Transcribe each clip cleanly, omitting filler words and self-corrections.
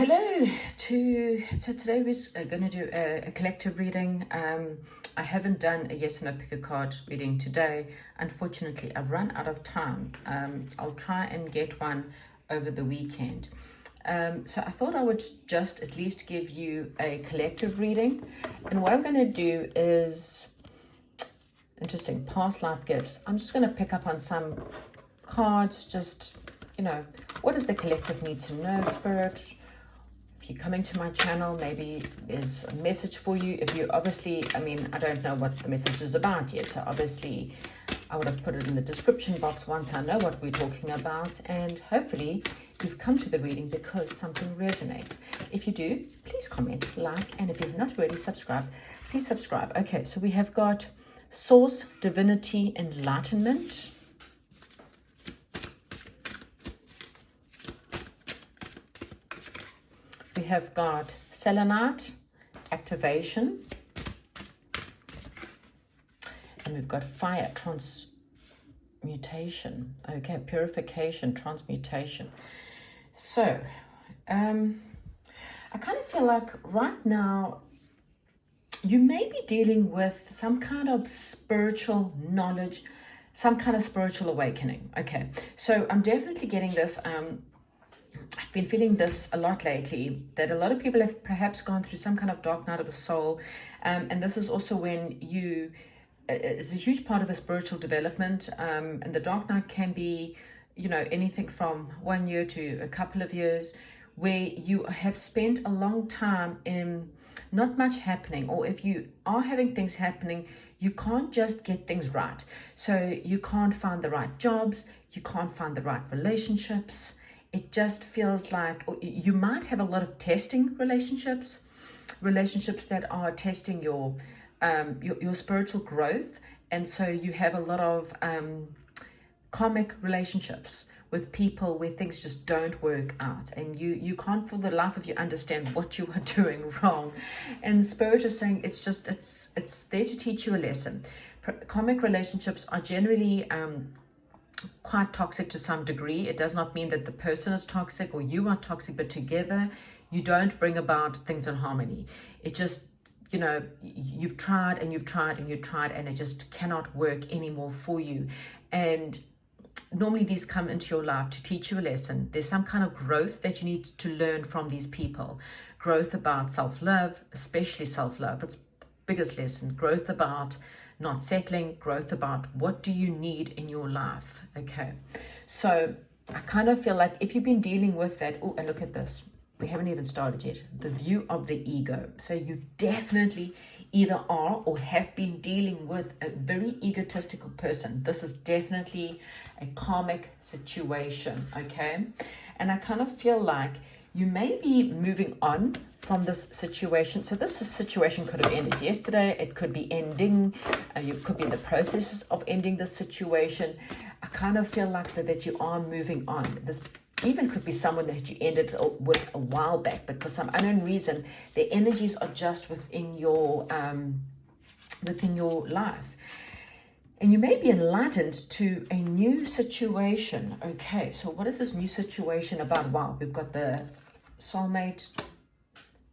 Hello. So today we're going to do a collective reading. I haven't done a yes or no pick a card reading today. Unfortunately, I've run out of time. I'll try and get one over the weekend. So I thought I would just at least give you a collective reading. And what I'm going to do is, interesting, past life gifts. I'm just going to pick up on some cards, just, what does the collective need to know, Spirit? If you're coming to my channel, maybe there's a message for you. If you obviously, I don't know what the message is about yet. So obviously I would have put it in the description box once I know what we're talking about. And hopefully you've come to the reading because something resonates. If you do, please comment, like, and if you've not already subscribed, please subscribe. Okay, so we have got Source, Divinity, Enlightenment. We have got Selenite, Activation, and we've got Fire, Transmutation. Okay, Purification, Transmutation. So, I kind of feel like right now you may be dealing with some kind of spiritual knowledge, some kind of spiritual awakening. Okay, so I'm definitely getting this. I've been feeling this a lot lately, that a lot of people have perhaps gone through some kind of dark night of the soul. And this is also when it's a huge part of a spiritual development. And the dark night can be, anything from 1 year to a couple of years, where you have spent a long time in not much happening, or if you are having things happening, you can't just get things right. So you can't find the right jobs, you can't find the right relationships. It just feels like you might have a lot of testing relationships that are testing your spiritual growth. And so you have a lot of karmic relationships with people where things just don't work out, and you can't for the life of you understand what you are doing wrong. And Spirit is saying it's there to teach you a lesson. Karmic relationships are generally quite toxic to some degree. It does not mean that the person is toxic or you are toxic, but together you don't bring about things in harmony. It just, you've tried and you've tried and you've tried, and it just cannot work anymore for you. And normally these come into your life to teach you a lesson. There's some kind of growth that you need to learn from these people. Growth about self-love, especially self-love. It's the biggest lesson. Growth about not settling, growth about what do you need in your life. Okay, so I kind of feel like if you've been dealing with that, oh, and look at this, we haven't even started yet, the view of the ego. So you definitely either are or have been dealing with a very egotistical person. This is definitely a karmic situation. Okay, and I kind of feel like you may be moving on from this situation. So this situation could have ended yesterday. It could be ending. You could be in the process of ending the situation. I kind of feel like that you are moving on. This even could be someone that you ended with a while back, but for some unknown reason, the energies are just within your life. And you may be enlightened to a new situation. Okay, so what is this new situation about? Wow, we've got the soulmate,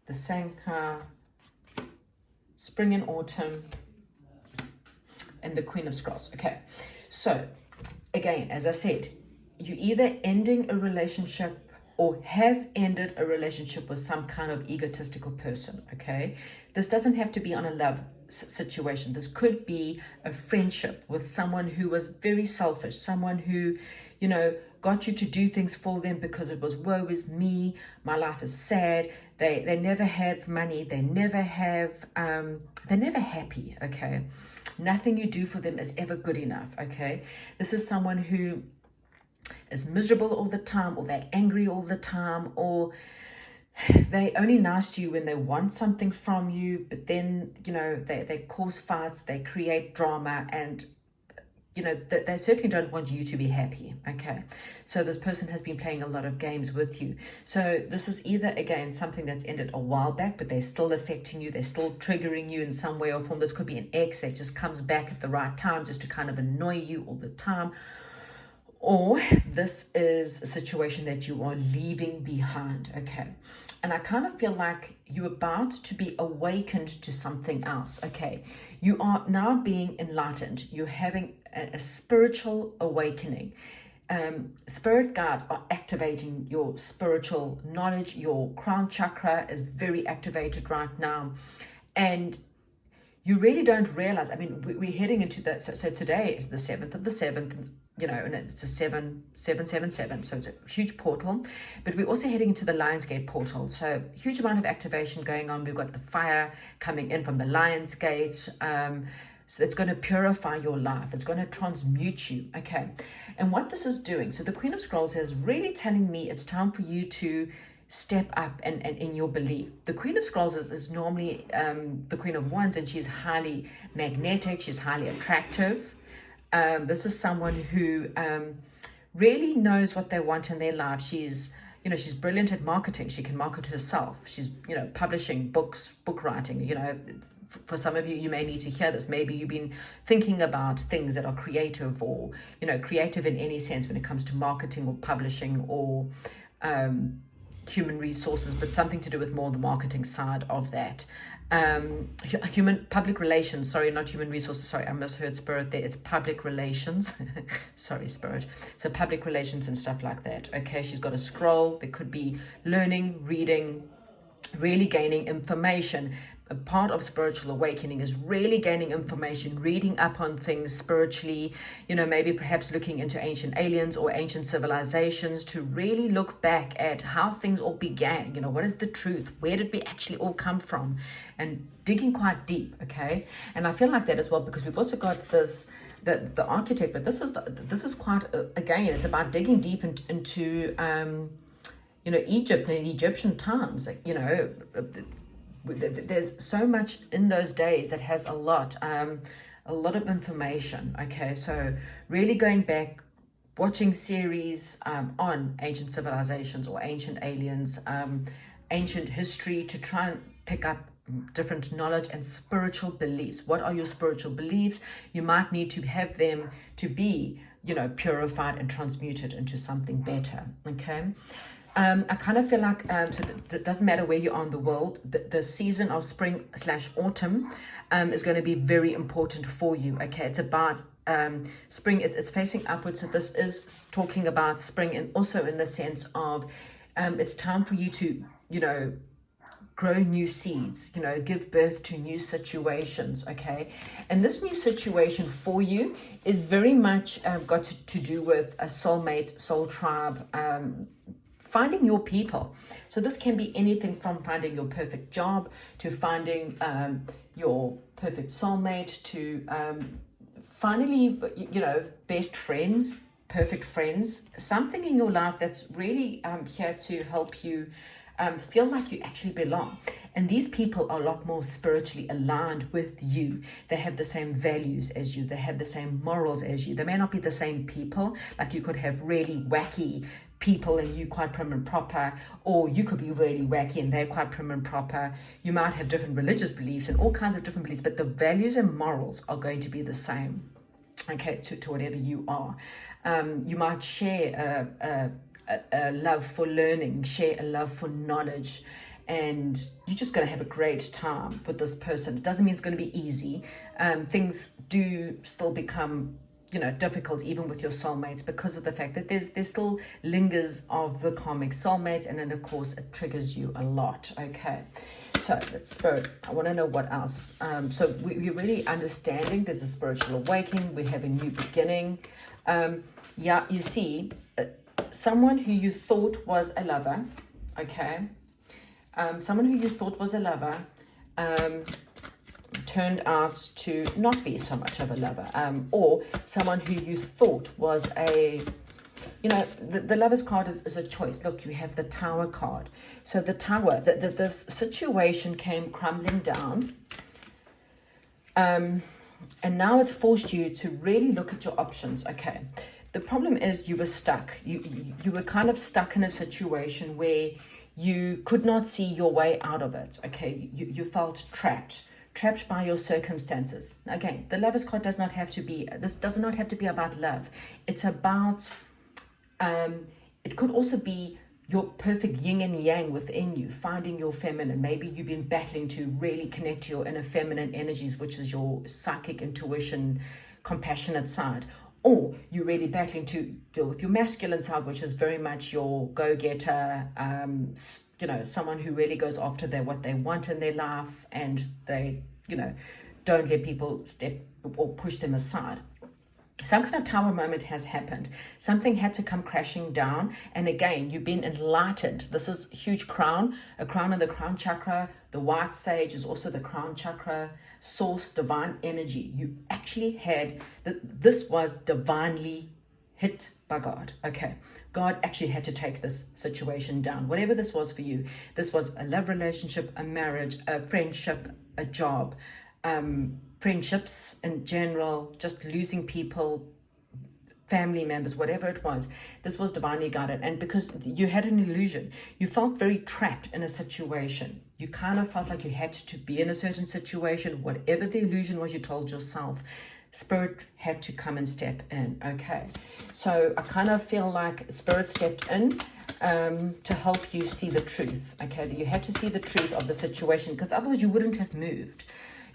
the Sanka, spring and autumn, and the Queen of Scrolls. Okay, so again, as I said, you either ending a relationship or have ended a relationship with some kind of egotistical person. Okay, this doesn't have to be on a love situation. This could be a friendship with someone who was very selfish, someone who, got you to do things for them because it was woe is me, my life is sad. They never have money, they're never happy. Okay, nothing you do for them is ever good enough. Okay, this is someone who is miserable all the time, or they're angry all the time, or they only nice to you when they want something from you, but then they cause fights, they create drama, and they certainly don't want you to be happy. Okay, so this person has been playing a lot of games with you. So this is either, again, something that's ended a while back, but they're still affecting you, they're still triggering you in some way or form. This could be an ex that just comes back at the right time just to kind of annoy you all the time. or this is a situation that you are leaving behind, okay? And I kind of feel like you're about to be awakened to something else, okay? You are now being enlightened. You're having a spiritual awakening. Spirit guides are activating your spiritual knowledge. Your crown chakra is very activated right now. And you really don't realize, I mean, we're heading into the, so today is the 7th of the 7th, you know, and it's a 777, so it's a huge portal, but we're also heading into the Lionsgate portal, so huge amount of activation going on. We've got the fire coming in from the Lionsgate, so it's going to purify your life. It's going to transmute you, okay? And what this is doing, so the Queen of Scrolls is really telling me it's time for you to step up and in your belief. The Queen of Scrolls is normally the Queen of Wands, and she's highly magnetic, she's highly attractive. This is someone who really knows what they want in their life. She's, you know, she's brilliant at marketing. She can market herself. She's, you know, publishing books, book writing. You know, for some of you, you may need to hear this. Maybe you've been thinking about things that are creative, or, you know, creative in any sense when it comes to marketing or publishing or human resources, but something to do with more the marketing side of that. Human public relations, sorry, not human resources, sorry, I misheard Spirit there. It's public relations. Sorry, Spirit. So public relations and stuff like that. Okay, she's got a scroll. There could be learning, reading, really gaining information. A part of spiritual awakening is really gaining information, reading up on things spiritually, you know, maybe perhaps looking into ancient aliens or ancient civilizations to really look back at how things all began. You know, what is the truth? Where did we actually all come from? And digging quite deep, okay? And I feel like that as well, because we've also got this, the architect, but this is quite, again, it's about digging deep into you know, Egypt and Egyptian times, you know, there's so much in those days that has a lot of information, okay? So really going back, watching series on ancient civilizations or ancient aliens, ancient history, to try and pick up different knowledge and spiritual beliefs. What are your spiritual beliefs? You might need to have them to be, you know, purified and transmuted into something better, okay? I kind of feel like, so it doesn't matter where you are in the world, the season of spring/autumn is going to be very important for you, okay? It's about spring, it's facing upwards, so this is talking about spring, and also in the sense of it's time for you to, you know, grow new seeds, you know, give birth to new situations, okay? And this new situation for you is very much got to do with a soulmate, soul tribe, finding your people. So this can be anything from finding your perfect job to finding your perfect soulmate to finally, you know, best friends, perfect friends, something in your life that's really here to help you feel like you actually belong. And these people are a lot more spiritually aligned with you. They have the same values as you. They have the same morals as you. They may not be the same people. Like you could have really wacky people and you quite prim and proper, or you could be really wacky and they're quite prim and proper. You might have different religious beliefs and all kinds of different beliefs, but the values and morals are going to be the same, okay, to whatever you are. You might share a love for learning, share a love for knowledge, and you're just going to have a great time with this person. It doesn't mean it's going to be easy. Things do still become, you know, difficult even with your soulmates, because of the fact that there's still lingers of the karmic soulmate, and then of course it triggers you a lot, okay? So that's Spirit. I want to know what else. So we're really understanding there's a spiritual awakening. We have a new beginning. Yeah, you see, someone who you thought was a lover, okay? Someone who you thought was a lover turned out to not be so much of a lover, or someone who you thought was a, you know, the Lover's card is a choice. Look, you have the Tower card. So the Tower, this situation came crumbling down, and now it's forced you to really look at your options, okay? The problem is you were stuck. You were kind of stuck in a situation where you could not see your way out of it, okay? You felt trapped by your circumstances. Again, the Lover's card does not have to be, this does not have to be about love. It's about It could also be your perfect yin and yang within you, finding your feminine. Maybe you've been battling to really connect to your inner feminine energies, which is your psychic intuition, compassionate side. Or you're really battling to deal with your masculine side, which is very much your go-getter, someone who really goes after what they want in their life, and they, don't let people step or push them aside. Some kind of tower moment has happened. Something had to come crashing down. And again, you've been enlightened. This is huge crown, a crown in the crown chakra. The white sage is also the crown chakra, source, divine energy. You actually had this was divinely hit by God. Okay. God actually had to take this situation down. Whatever this was for you, this was a love relationship, a marriage, a friendship, a job, friendships in general, just losing people, family members, whatever it was. This was divinely guided. And because you had an illusion, you felt very trapped in a situation. You kind of felt like you had to be in a certain situation. Whatever the illusion was, you told yourself, Spirit had to come and step in. Okay, so I kind of feel like Spirit stepped in to help you see the truth. Okay, that you had to see the truth of the situation, because otherwise you wouldn't have moved.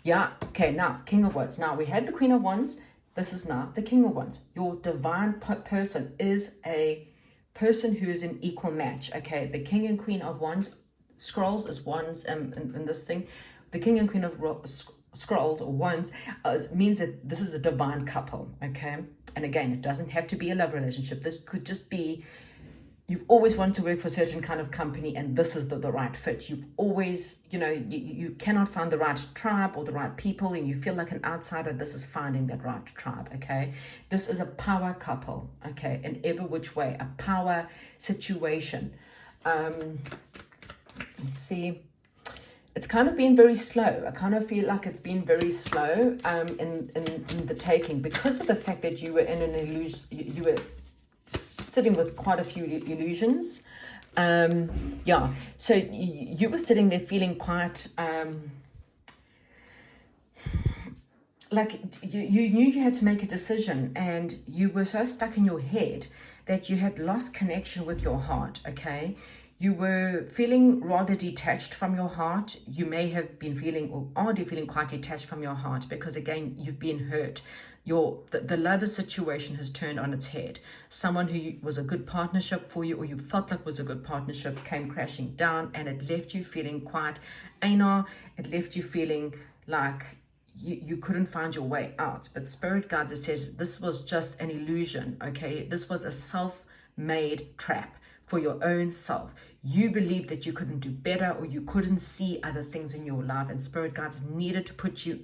Yeah, okay, now, King of Wands. Now, we had the Queen of Wands. This is now the King of Wands. Your divine person is a person who is an equal match, okay? The King and Queen of Wands, scrolls is wands in this thing. The King and Queen of scrolls or wands means that this is a divine couple, okay? And again, it doesn't have to be a love relationship. This could just be, you've always wanted to work for a certain kind of company, and this is the right fit. You've always, you cannot find the right tribe or the right people, and you feel like an outsider. This is finding that right tribe, okay? This is a power couple, okay? In every which way, a power situation. Let's see. It's kind of been very slow. I kind of feel like it's been very slow in the taking, because of the fact that you were in an illusion. You were sitting with quite a few illusions. Yeah, so you were sitting there feeling quite like you knew you had to make a decision, and you were so stuck in your head that you had lost connection with your heart, okay? You were feeling rather detached from your heart. You may have been feeling, or are you feeling quite detached from your heart, because again, you've been hurt. The lover situation has turned on its head. Someone who was a good partnership for you, or you felt like was a good partnership, came crashing down, and it left you feeling quite anal. It left you feeling like you couldn't find your way out. But Spirit Guides, it says this was just an illusion, okay? This was a self-made trap for your own self. You believed that you couldn't do better, or you couldn't see other things in your life, and Spirit Guides needed to put you,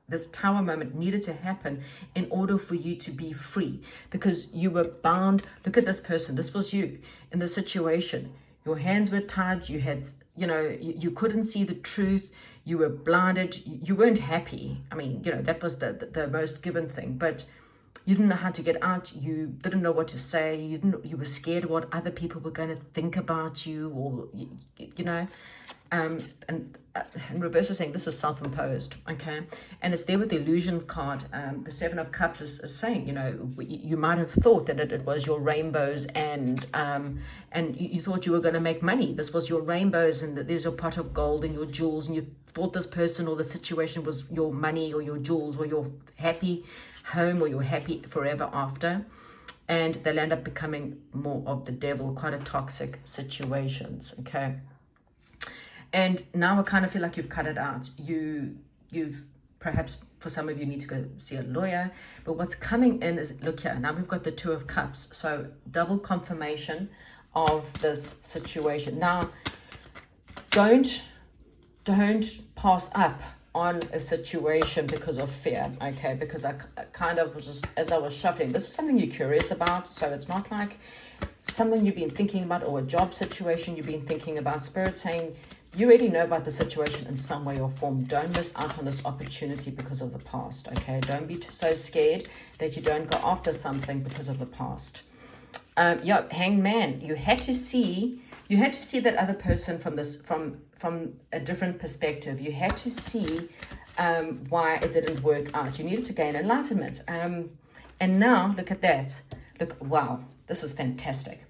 this tower moment needed to happen in order for you to be free, because you were bound. Look at this person. This was you in the situation. Your hands were tied. You had, you couldn't see the truth. You were blinded. You weren't happy. I mean, that was the most given thing, but you didn't know how to get out. You didn't know what to say. You were scared of what other people were going to think about you, or, and in reverse is saying this is self-imposed, okay? And it's there with the illusion card. The Seven of Cups is saying, you might have thought that it was your rainbows, and you thought you were going to make money. This was your rainbows, and that there's your pot of gold and your jewels, and you thought this person or the situation was your money or your jewels or your happy home or your happy forever after. And they'll end up becoming more of the devil, quite a toxic situations, okay? And now I kind of feel like you've cut it out. You've perhaps, for some of you, need to go see a lawyer. But what's coming in is, look here, now we've got the Two of Cups. So double confirmation of this situation. Now, don't pass up on a situation because of fear, okay? Because I kind of was just, as I was shuffling, this is something you're curious about. So it's not like something you've been thinking about, or a job situation you've been thinking about. Spirit saying, you already know about the situation in some way or form. Don't miss out on this opportunity because of the past, okay? Don't be so scared that you don't go after something because of the past. Yeah, Hangman, you had to see that other person from a different perspective. You had to see why it didn't work out. You needed to gain enlightenment. And now, look at that. Look, wow. This is fantastic.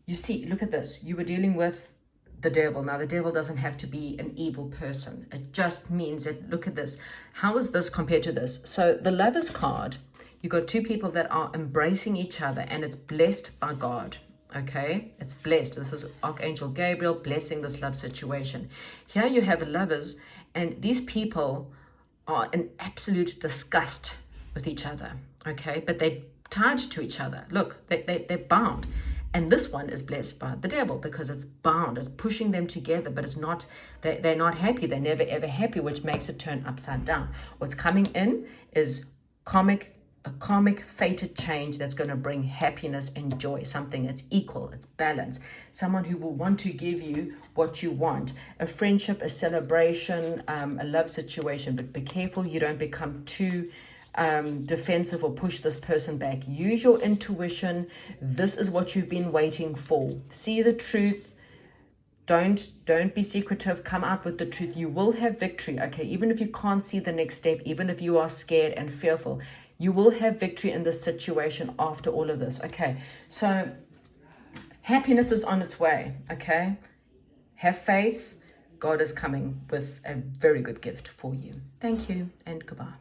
You see, look at this. You were dealing with the devil. Now, the devil doesn't have to be an evil person. It just means that, look at this. How is this compared to this? So the Lovers card, you got two people that are embracing each other, and it's blessed by God. Okay, it's blessed. This is Archangel Gabriel blessing this love situation. Here you have Lovers, and these people are in absolute disgust with each other. Okay, but they're tied to each other. Look, they're bound. And this one is blessed by the devil because it's bound, it's pushing them together, but it's not, they're not happy. They're never ever happy, which makes it turn upside down. What's coming in is a karmic fated change that's going to bring happiness and joy, something that's equal, it's balanced, someone who will want to give you what you want, a friendship, a celebration, a love situation. But be careful you don't become too defensive or push this person back. Use your intuition. This is what you've been waiting for. See the truth. Don't be secretive. Come out with the truth. You will have victory. Okay, even if you can't see the next step, even if you are scared and fearful, you will have victory in this situation after all of this. Okay, so happiness is on its way. Okay, have faith. God is coming with a very good gift for you. Thank you and goodbye.